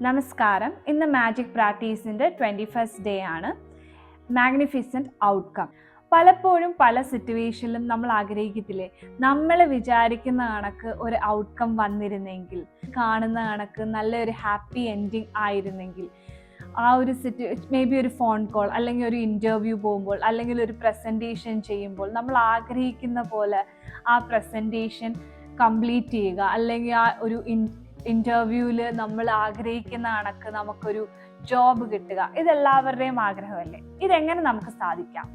നമസ്കാരം. ഇന്ന് magic പ്രാക്ടീസിൻ്റെ 21st day ആണ്. Magnificent outcome. പലപ്പോഴും പല സിറ്റുവേഷനിലും നമ്മൾ ആഗ്രഹിക്കത്തില്ലേ, നമ്മൾ വിചാരിക്കുന്ന കണക്ക് ഒരു ഔട്ട്കം വന്നിരുന്നെങ്കിൽ, കാണുന്ന കണക്ക് നല്ലൊരു ഹാപ്പി എൻഡിങ് ആയിരുന്നെങ്കിൽ, ആ ഒരു മേ ബി ഒരു ഫോൺ കോൾ അല്ലെങ്കിൽ ഒരു ഇൻ്റർവ്യൂ പോകുമ്പോൾ അല്ലെങ്കിൽ ഒരു പ്രസൻറ്റേഷൻ ചെയ്യുമ്പോൾ നമ്മൾ ആഗ്രഹിക്കുന്ന പോലെ ആ പ്രസൻറ്റേഷൻ കംപ്ലീറ്റ് ചെയ്യുക, അല്ലെങ്കിൽ ആ ഒരു ഇൻ്റർവ്യൂവിൽ നമ്മൾ ആഗ്രഹിക്കുന്ന കണക്ക് നമുക്കൊരു ജോബ് കിട്ടുക. ഇതെല്ലാവരുടെയും ആഗ്രഹമല്ലേ? ഇതെങ്ങനെ നമുക്ക് സാധിക്കാം?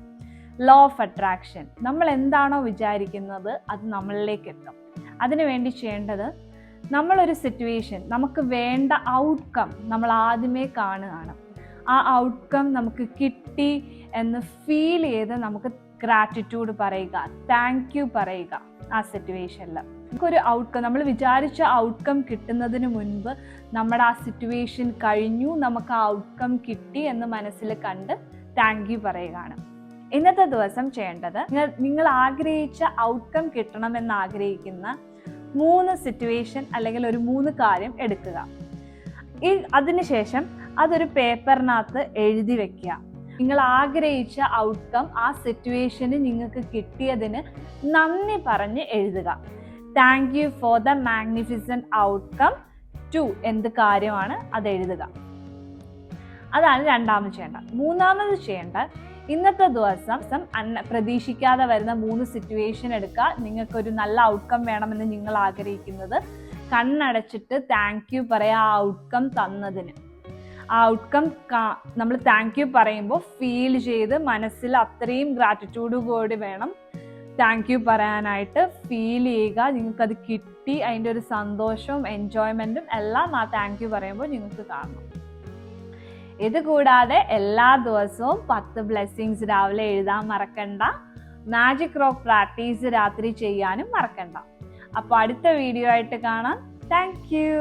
Law of attraction. നമ്മൾ എന്താണോ വിചാരിക്കുന്നത് അത് നമ്മളിലേക്ക് എത്തും. അതിനുവേണ്ടി ചെയ്യേണ്ടത്, നമ്മളൊരു സിറ്റുവേഷൻ, നമുക്ക് വേണ്ട ഔട്ട്കം നമ്മൾ ആദ്യമേ കാണുകയാണ്. ആ ഔട്ട്കം നമുക്ക് കിട്ടി എന്ന് ഫീൽ ചെയ്ത് നമുക്ക് ഗ്രാറ്റിറ്റ്യൂഡ് പറയുക, താങ്ക് യു പറയുക. ആ സിറ്റുവേഷനിൽ നമുക്കൊരു ഔട്ട്കം, നമ്മൾ വിചാരിച്ച ഔട്ട്കം കിട്ടുന്നതിന് മുൻപ് നമ്മുടെ ആ സിറ്റുവേഷൻ കഴിഞ്ഞു, നമുക്ക് ആ ഔട്ട്കം കിട്ടി എന്ന് മനസ്സിൽ കണ്ട് താങ്ക് യു പറയുകയാണ്. ഇന്നത്തെ ദിവസം ചെയ്യേണ്ടത്, നിങ്ങൾ ആഗ്രഹിച്ച ഔട്ട്കം കിട്ടണമെന്ന് ആഗ്രഹിക്കുന്ന 3 സിറ്റുവേഷൻ അല്ലെങ്കിൽ ഒരു 3 കാര്യം എടുക്കുക. അതിനുശേഷം അതൊരു പേപ്പറിനകത്ത് എഴുതി വെക്കുക. നിങ്ങൾ ആഗ്രഹിച്ച ഔട്ട്കം, ആ സിറ്റുവേഷന് നിങ്ങൾക്ക് കിട്ടിയതിന് നന്ദി പറഞ്ഞ് എഴുതുക. Thank you for the magnificent outcome to എന്ത് കാര്യമാണ് അത് എഴുതുക. അതാണ് രണ്ടാമത് ചെയ്യേണ്ടത്. മൂന്നാമത് ചെയ്യേണ്ടത്, ഇന്നത്തെ ദിവസം പ്രതീക്ഷിക്കാതെ വരുന്ന 3 സിറ്റുവേഷൻ എടുക്കുക. നിങ്ങൾക്കൊരു നല്ല ഔട്ട്കം വേണമെന്ന് നിങ്ങൾ ആഗ്രഹിക്കുന്നത്, കണ്ണടച്ചിട്ട് താങ്ക് യു പറയാം ആ ഔട്ട്കം തന്നതിന്. ആ ഔട്ട്കം നമ്മൾ താങ്ക് യു പറയുമ്പോൾ ഫീൽ ചെയ്ത് മനസ്സിൽ അത്രയും ഗ്രാറ്റിറ്റ്യൂഡ് കൂടി വേണം താങ്ക് യു പറയാനായിട്ട്. ഫീൽ ചെയ്യുക, നിങ്ങൾക്കത് കിട്ടി, അതിൻ്റെ ഒരു സന്തോഷവും എൻജോയ്മെൻറ്റും എല്ലാം ആ താങ്ക് യു പറയുമ്പോൾ നിങ്ങൾക്ക് കാണണം. ഇത് കൂടാതെ എല്ലാ ദിവസവും 10 ബ്ലെസ്സിങ്സ് രാവിലെ എഴുതാൻ മറക്കണ്ട. മാജിക് റോക്ക് പ്രാക്ടീസ് രാത്രി ചെയ്യാനും മറക്കണ്ട. അപ്പോൾ അടുത്ത വീഡിയോ ആയിട്ട് കാണാം. Thank you.